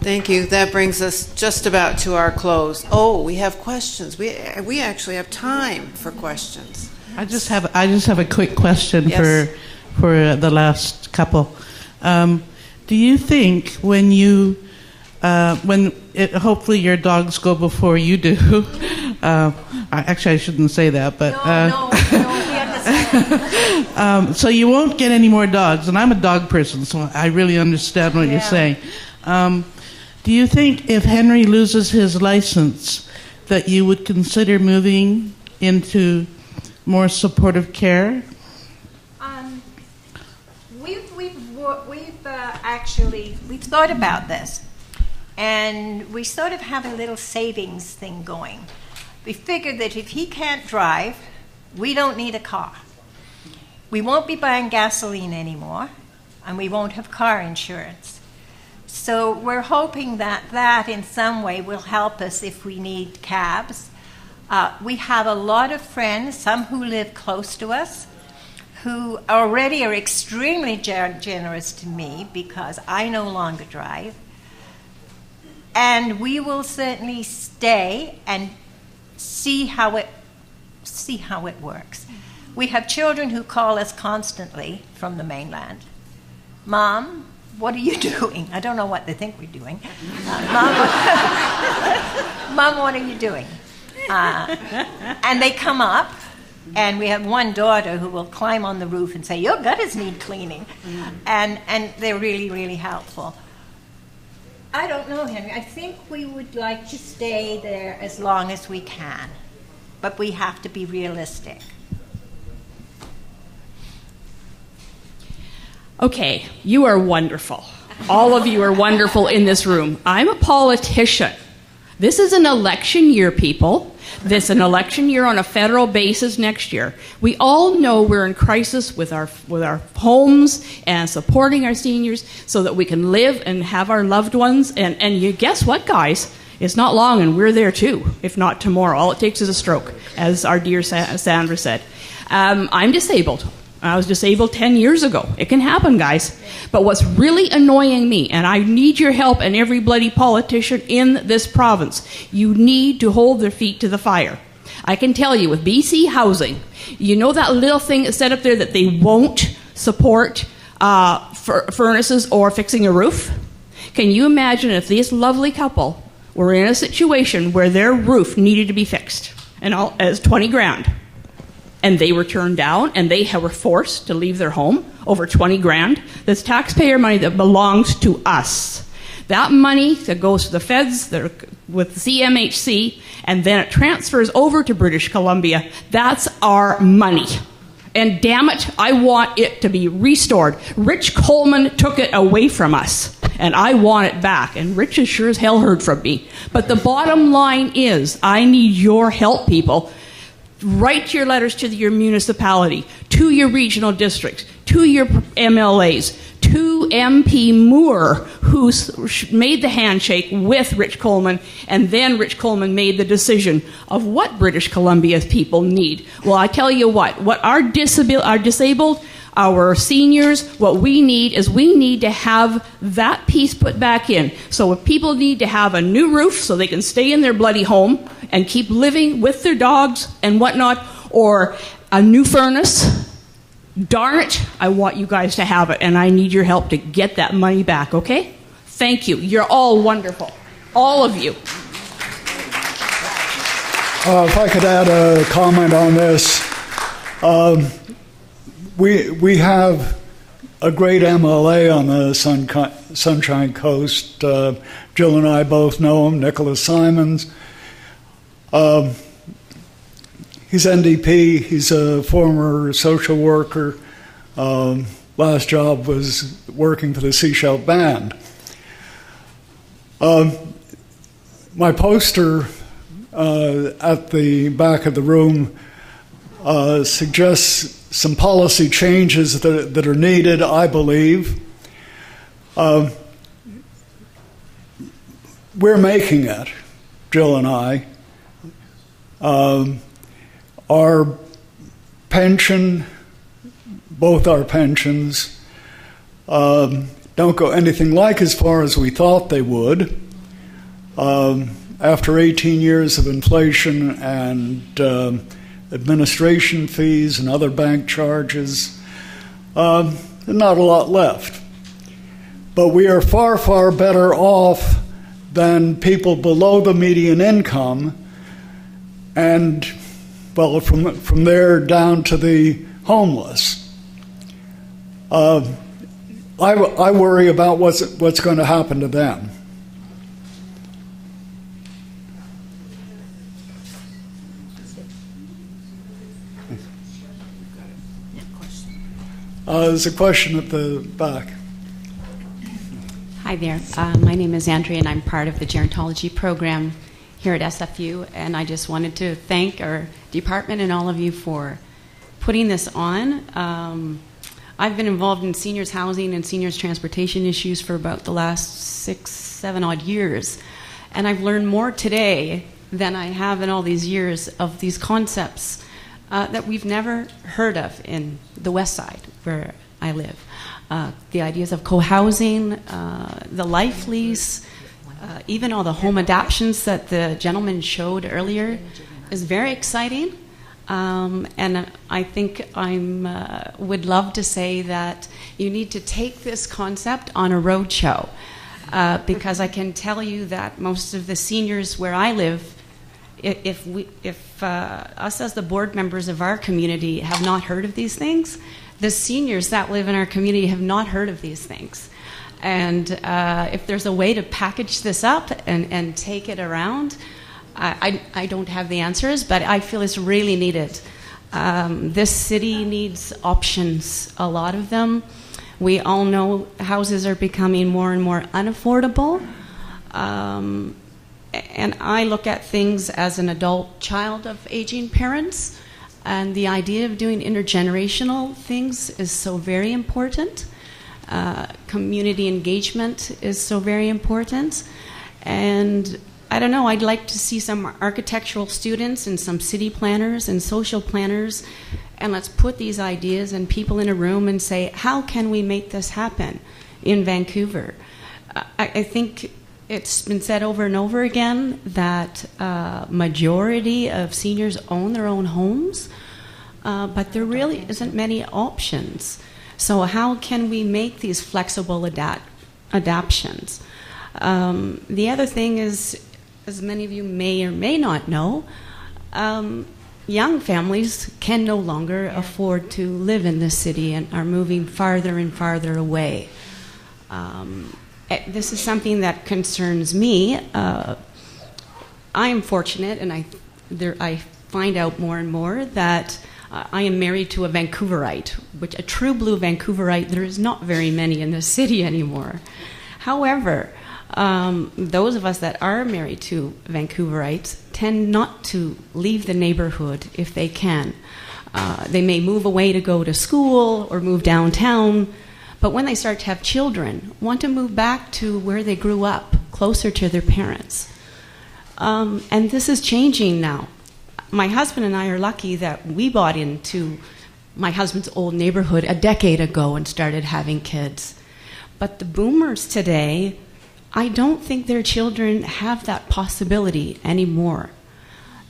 Thank you. That brings us just about to our close. Oh, we have questions. We actually have time for questions. I just have a quick question. Yes. for the last couple. Do you think when hopefully your dogs go before you do? Actually, I shouldn't say that, but No, we understand. so you won't get any more dogs, and I'm a dog person, so I really understand what you're saying. Do you think if Henry loses his license that you would consider moving into more supportive care? We've thought about this, and we sort of have a little savings thing going. We figured that if he can't drive, we don't need a car. We won't be buying gasoline anymore, and we won't have car insurance. So we're hoping that in some way will help us if we need cabs. We have a lot of friends, some who live close to us, who already are extremely generous to me because I no longer drive. And we will certainly stay and see how it works. We have children who call us constantly from the mainland. Mom, what are you doing? I don't know what they think we're doing. Mom, what are you doing? And they come up, and we have one daughter who will climb on the roof and say, your gutters need cleaning. And they're really, really helpful. I don't know, Henry. I think we would like to stay there as long as we can, but we have to be realistic. Okay, you are wonderful. All of you are wonderful in this room. I'm a politician. This is an election year, people. This is an election year on a federal basis next year. We all know we're in crisis with our homes and supporting our seniors so that we can live and have our loved ones. And you guess what, guys? It's not long and we're there too, if not tomorrow. All it takes is a stroke, as our dear Sandra said. I'm disabled. I was disabled 10 years ago. It can happen, guys. But what's really annoying me, and I need your help and every bloody politician in this province, you need to hold their feet to the fire. I can tell you, with BC Housing, you know that little thing that's set up there that they won't support furnaces or fixing a roof? Can you imagine if this lovely couple were in a situation where their roof needed to be fixed, and as 20 grand? And they were turned down, and they were forced to leave their home over 20 grand. That's taxpayer money that belongs to us. That money that goes to the feds with CMHC, and then it transfers over to British Columbia. That's our money. And damn it, I want it to be restored. Rich Coleman took it away from us, and I want it back. And Rich has sure as hell heard from me. But the bottom line is, I need your help, people. Write your letters to your municipality, to your regional districts, to your MLAs, to MP Moore, who made the handshake with Rich Coleman, and then Rich Coleman made the decision of what British Columbia's people need. Well, I tell you what our disabled, our seniors, what we need is we need to have that piece put back in. So if people need to have a new roof so they can stay in their bloody home and keep living with their dogs and whatnot, or a new furnace, darn it, I want you guys to have it, and I need your help to get that money back, okay? Thank you. You're all wonderful. All of you. If I could add a comment on this. We have a great MLA on the Sunshine Coast. Jill and I both know him, Nicholas Simons. He's NDP. He's a former social worker. Last job was working for the Sechelt Band. My poster at the back of the room suggests some policy changes that are needed, I believe. We're making it, Jill and I. Our pension, both our pensions, don't go anything like as far as we thought they would. After 18 years of inflation and administration fees and other bank charges, not a lot left. But we are far, far better off than people below the median income, and, well, from there down to the homeless. I worry about what's going to happen to them. There's a question at the back. Hi there. My name is Andrea, and I'm part of the Gerontology program here at SFU. And I just wanted to thank our department and all of you for putting this on. I've been involved in seniors housing and seniors transportation issues for about the last 6, 7 odd years. And I've learned more today than I have in all these years of these concepts that we've never heard of in the West Side, where I live. The ideas of cohousing, the Life-lease, even all the home adaptions that the gentleman showed earlier is very exciting. And I think I would love to say that you need to take this concept on a road show, because I can tell you that most of the seniors where I live, if us as the board members of our community have not heard of these things, the seniors that live in our community have not heard of these things. And if there's a way to package this up and take it around, I don't have the answers, but I feel it's really needed. This city needs options, a lot of them. We all know houses are becoming more and more unaffordable. And I look at things as an adult child of aging parents, and the idea of doing intergenerational things is so very important. Community engagement is so very important. And I don't know, I'd like to see some architectural students and some city planners and social planners, and let's put these ideas and people in a room and say, how can we make this happen in Vancouver? I think it's been said over and over again that majority of seniors own their own homes, but there really isn't many options. So how can we make these flexible adaptations? The other thing is, as many of you may or may not know, young families can no longer afford to live in this city and are moving farther and farther away. This is something that concerns me. I am fortunate, and I find out more and more that I am married to a Vancouverite, which a true blue Vancouverite, there is not very many in the city anymore. However, those of us that are married to Vancouverites tend not to leave the neighborhood if they can. They may move away to go to school or move downtown, but when they start to have children, want to move back to where they grew up, closer to their parents. And this is changing now. My husband and I are lucky that we bought into my husband's old neighborhood a decade ago and started having kids. But the boomers today, I don't think their children have that possibility anymore.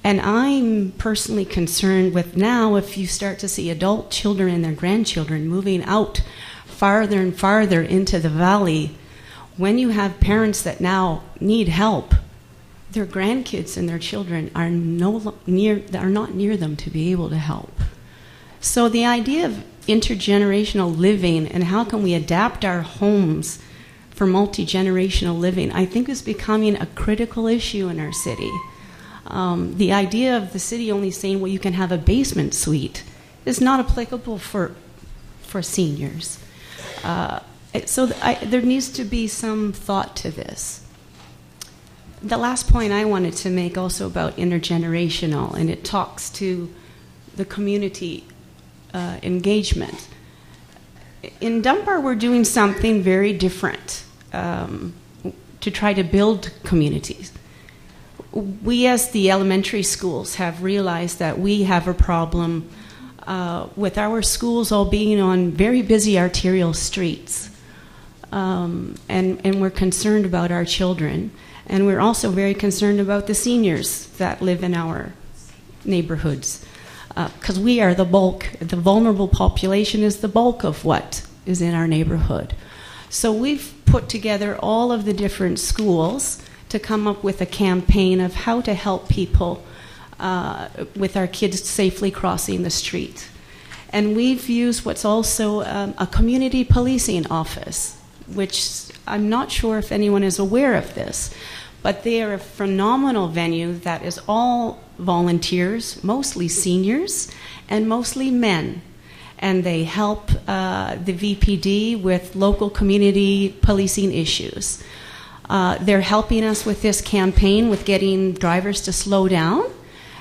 And I'm personally concerned with now if you start to see adult children and their grandchildren moving out farther and farther into the valley, when you have parents that now need help, their grandkids and their children are not near them to be able to help. So the idea of intergenerational living and how can we adapt our homes for multi-generational living, I think is becoming a critical issue in our city. The idea of the city only saying, well, you can have a basement suite is not applicable for seniors. So there needs to be some thought to this. The last point I wanted to make also about intergenerational, and it talks to the community engagement. In Dunbar, we're doing something very different to try to build communities. We, as the elementary schools, have realized that we have a problem with our schools all being on very busy arterial streets. And we're concerned about our children. And we're also very concerned about the seniors that live in our neighborhoods. Because we are the bulk, the vulnerable population is the bulk of what is in our neighborhood. So we've put together all of the different schools to come up with a campaign of how to help people with our kids safely crossing the street. And we've used what's also a community policing office, which I'm not sure if anyone is aware of this, but they are a phenomenal venue that is all volunteers, mostly seniors, and mostly men. And they help the VPD with local community policing issues. They're helping us with this campaign with getting drivers to slow down.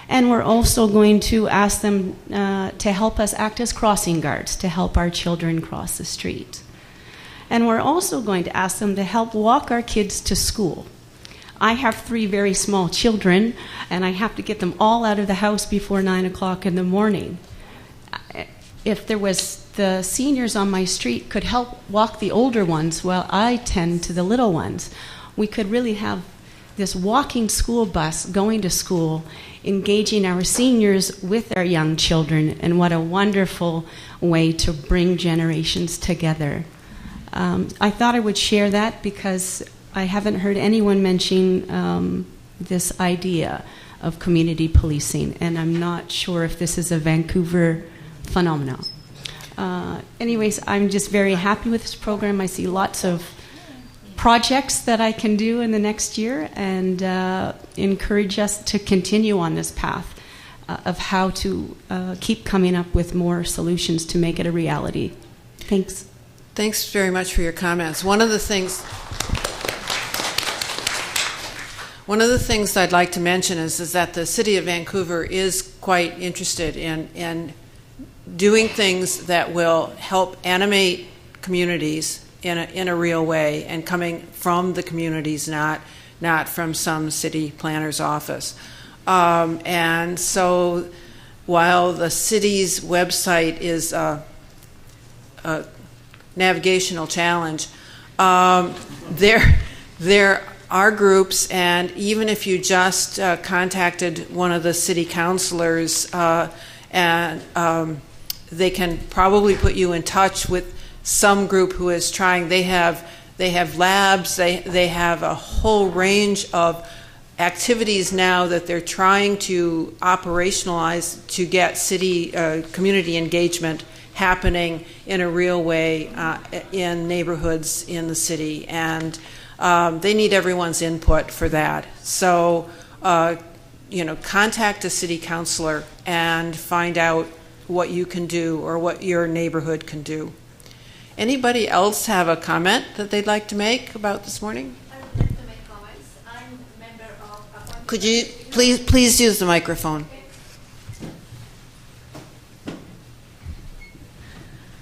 And we're also going to ask them to help us act as crossing guards to help our children cross the street. And we're also going to ask them to help walk our kids to school. I have 3 very small children, and I have to get them all out of the house before 9 o'clock in the morning. If there was the seniors on my street could help walk the older ones while I tend to the little ones, we could really have this walking school bus going to school, engaging our seniors with our young children, and what a wonderful way to bring generations together. I thought I would share that because I haven't heard anyone mention this idea of community policing, and I'm not sure if this is a Vancouver phenomenon. Anyways, I'm just very happy with this program. I see lots of projects that I can do in the next year, and encourage us to continue on this path of how to keep coming up with more solutions to make it a reality. Thanks. Thanks very much for your comments. One of the things I'd like to mention is that the City of Vancouver is quite interested in doing things that will help animate communities in a real way, and coming from the communities, not from some city planner's office. And so while the city's website is a navigational challenge, there are groups, and even if you just contacted one of the city councilors, and they can probably put you in touch with some group who is trying. They have labs. They have a whole range of activities now that they're trying to operationalize to get city community engagement happening in a real way in neighborhoods in the city, and they need everyone's input for that. So, contact a city councilor and find out what you can do or what your neighborhood can do. Anybody else have a comment that they'd like to make about this morning? I would like to make comments. I'm a member of... Could you please use the microphone?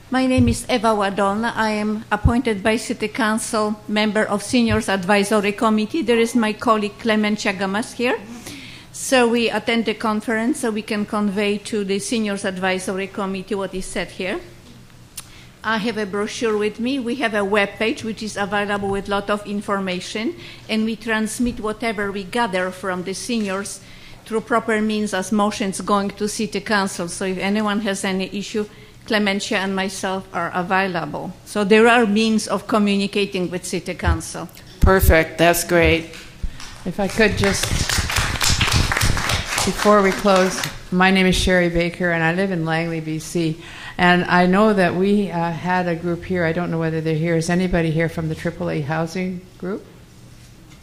My name is Eva Wadon. I am appointed by City Council member of Seniors Advisory Committee. There is my colleague Clemencia Gamas here. So we attend the conference so we can convey to the Seniors Advisory Committee what is said here. I have a brochure with me. We have a web page which is available with a lot of information, and we transmit whatever we gather from the seniors through proper means as motions going to City Council. So if anyone has any issue, Clemencia and myself are available. So there are means of communicating with City Council. Perfect. That's great. If I could just, before we close, my name is Sherry Baker, and I live in Langley, BC. And I know that we had a group here. I don't know whether they're here. Is anybody here from the AAA housing group?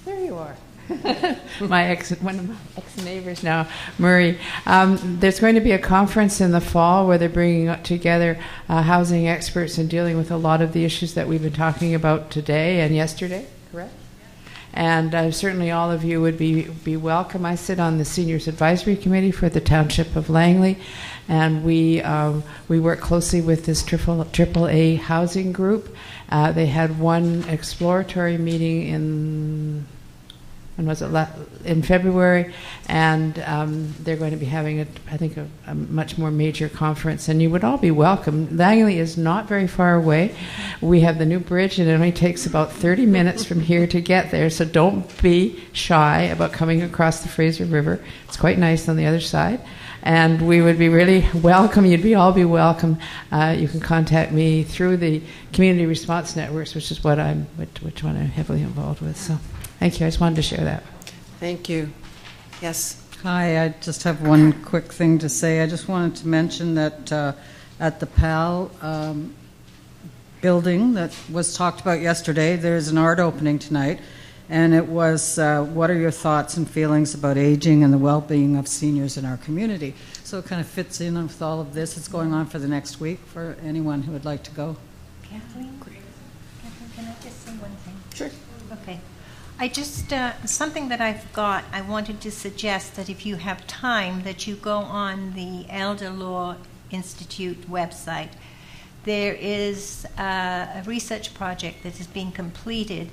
There you are. One of my ex-neighbors now, Murray. There's going to be a conference in the fall where they're bringing together housing experts and dealing with a lot of the issues that we've been talking about today and yesterday, correct? And certainly all of you would be welcome. I sit on the Seniors Advisory Committee for the Township of Langley, and we work closely with this AAA housing group. They had one exploratory meeting in February, and they're going to be having, a much more major conference, and you would all be welcome. Langley is not very far away. We have the new bridge, and it only takes about 30 minutes from here to get there, so don't be shy about coming across the Fraser River. It's quite nice on the other side, and we would be really welcome. You'd all be welcome. You can contact me through the community response networks, which one I'm heavily involved with. So thank you. I just wanted to share that. Thank you. Yes. Hi, I just have one quick thing to say. I just wanted to mention that at the PAL building that was talked about yesterday, there's an art opening tonight, and it was what are your thoughts and feelings about aging and the well-being of seniors in our community? So it kind of fits in with all of this. It's going on for the next week for anyone who would like to go. Kathleen? Great. Kathleen, can I just say one thing? Sure. Okay. I just, something that I've got, I wanted to suggest that if you have time, that you go on the Elder Law Institute website. There is a research project that is being completed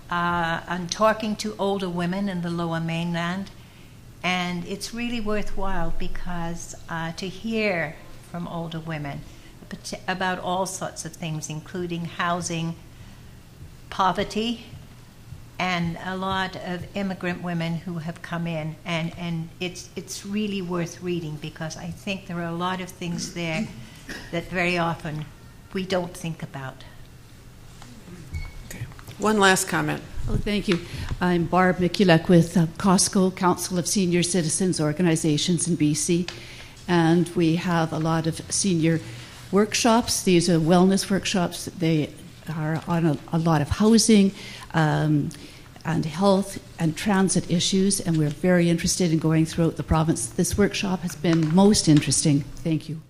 on talking to older women in the Lower Mainland, and it's really worthwhile because to hear from older women about all sorts of things, including housing, poverty, and a lot of immigrant women who have come in, and it's really worth reading because I think there are a lot of things there that very often we don't think about. Okay. One last comment. Oh, thank you. I'm Barb Mikulek with COSCO, Council of Senior Citizens Organizations in BC, and we have a lot of senior workshops. These are wellness workshops. They are on a lot of housing and health and transit issues, and we're very interested in going throughout the province. This workshop has been most interesting. Thank you.